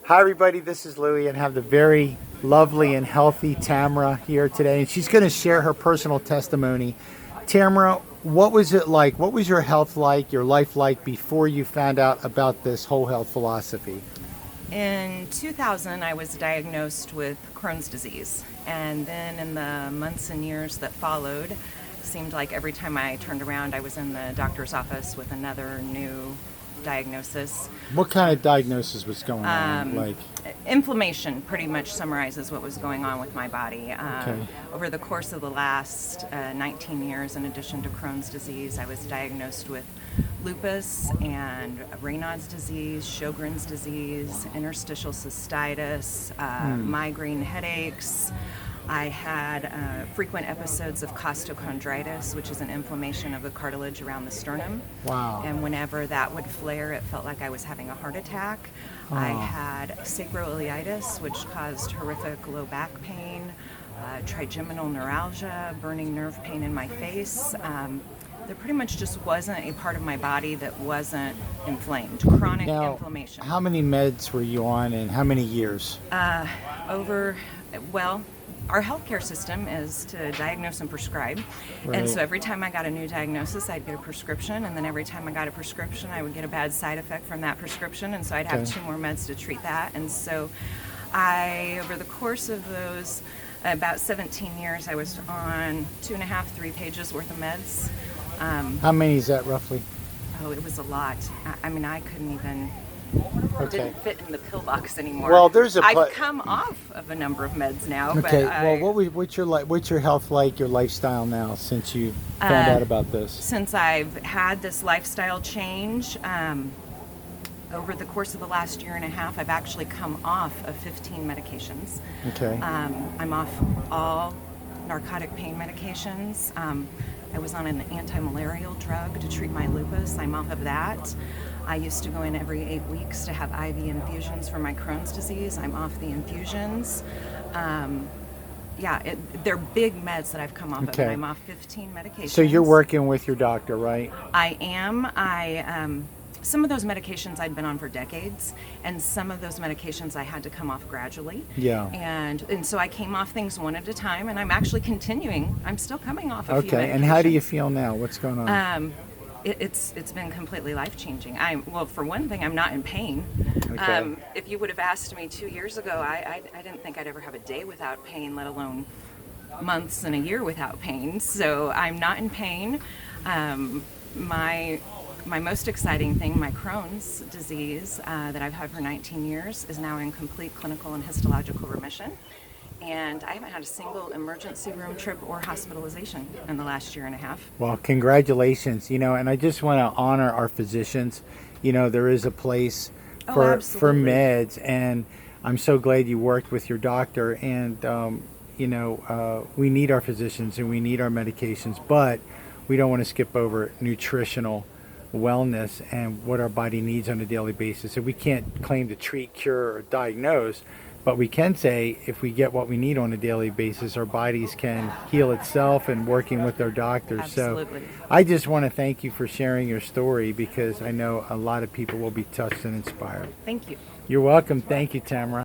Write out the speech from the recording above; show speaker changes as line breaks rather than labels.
Hi everybody, this is Louie and have the very lovely and healthy Tamra here today, and she's going to share her personal testimony. Tamra, what was it like? What was your health like, your life like before you found out about this whole health philosophy?
In 2000, I was diagnosed with Crohn's disease, and then in the months and years that followed, it seemed like every time I turned around, I was in the doctor's office with another new diagnosis.
What kind of diagnosis was going on?
Inflammation pretty much summarizes what was going on with my body.
Okay.
Over the course of the last 19 years, in addition to Crohn's disease, I was diagnosed with lupus and Raynaud's disease, Sjogren's disease, interstitial cystitis, migraine headaches. I had frequent episodes of costochondritis, which is an inflammation of the cartilage around the sternum.
Wow.
And whenever that would flare, it felt like I was having a heart attack. I had sacroiliitis, which caused horrific low back pain, trigeminal neuralgia, burning nerve pain in my face. There pretty much just wasn't a part of my body that wasn't inflamed. Chronic inflammation.
How many meds were you on and how many years?
Our healthcare system is to diagnose and prescribe.
Right.
And so every time I got a new diagnosis, I'd get a prescription. And then every time I got a prescription, I would get a bad side effect from that prescription. And so I'd have 2 more meds to treat that. And so over the course of those about 17 years, I was on 2.5, 3 pages worth of meds.
How many is that roughly?
Oh, it was a lot. I mean, I couldn't even...
Okay.
Didn't fit in the pill box anymore.
Well,
I've come off of a number of meds now.
Okay.
But
what's your health like, your lifestyle now since you found out about this?
Since I've had this lifestyle change, over the course of the last 1.5 years, I've actually come off of 15 medications.
Okay.
I'm off all narcotic pain medications. I was on an anti-malarial drug to treat my lupus. I'm off of that. I used to go in every 8 weeks to have IV infusions for my Crohn's disease. I'm off the infusions. They're big meds that I've come off of, and I'm off 15 medications.
So you're working with your doctor, right?
I am. Some of those medications I'd been on for decades, and some of those medications I had to come off gradually.
Yeah.
And so I came off things one at a time, and I'm actually continuing. I'm still coming off a few medications.
Okay, and how do you feel now? What's going on?
It's been completely life-changing. For one thing, I'm not in pain.
Okay.
If you would have asked me 2 years ago, I didn't think I'd ever have a day without pain, let alone months and a year without pain. So I'm not in pain. My most exciting thing, my Crohn's disease that I've had for 19 years, is now in complete clinical and histological remission. And I haven't had a single emergency room trip or hospitalization in the last 1.5 years.
Well, congratulations. And I just want to honor our physicians. There is a place for meds, and I'm so glad you worked with your doctor. And, we need our physicians and we need our medications, but we don't want to skip over nutritional wellness and what our body needs on a daily basis. And we can't claim to treat, cure, or diagnose, but we can say if we get what we need on a daily basis, our bodies can heal itself, and working with our doctors.
Absolutely.
So I just want to thank you for sharing your story, because I know a lot of people will be touched and inspired.
Thank you.
You're welcome. Thank you, Tamra.